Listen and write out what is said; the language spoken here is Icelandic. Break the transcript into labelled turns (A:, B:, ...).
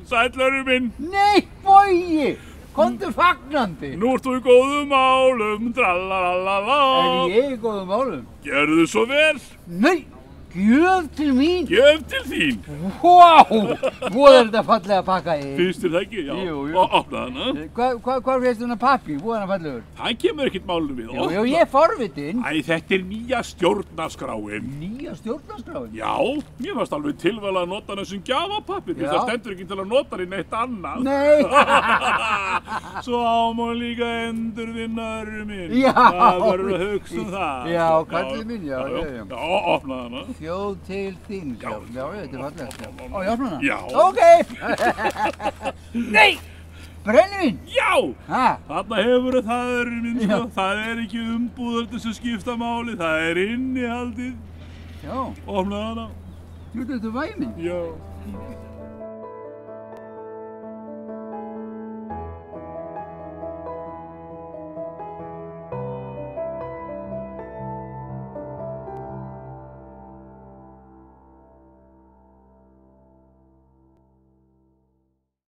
A: Sællurinn minn.
B: Nei, Bogi! Komdu fagnandi.
A: Nú ert þú í góðum málum, tralalala.
B: Er ég í góðum málum?
A: Gjörðu svo vel.
B: Nei, gjöf til mín.
A: Gjöf til þín.
B: Vá, voða er þetta fallega pakka í.
A: Finnst þér það ekki? Já.
B: Jú.
A: Og opna hana.
B: Hvar fyrstu hana pappi, voða hana fallegur?
A: Það kemur ekkert málum við.
B: Jú, ég er forvitinn.
A: Æ, þetta er nýja stjórnarskráin.
B: Nýja stjórnarskráin?
A: Já, mér varst alveg tilvæglega að nota hana sem gjafapappir.
B: Já.
A: Það stendur ekki til að nota hann í neitt annað.
B: Nei.
A: Svo á maður líka endurvinna örminn.
B: Já.
A: Það verður að hugsa það.
B: Já, kallið mín, já.
A: Já, opna hana.
B: Þjóð til þín, já, þetta er fallegt. Ó, ég opna hana?
A: Já.
B: Ok. Nei! Brennivín?
A: Já!
B: Ha?
A: Þarna hefur það örminn, sko. Það er ekki umbúðar sem skipta máli, það er innihaldið.
B: Já.
A: Opna hana.
B: Jú, þetta er væminn.
A: Já.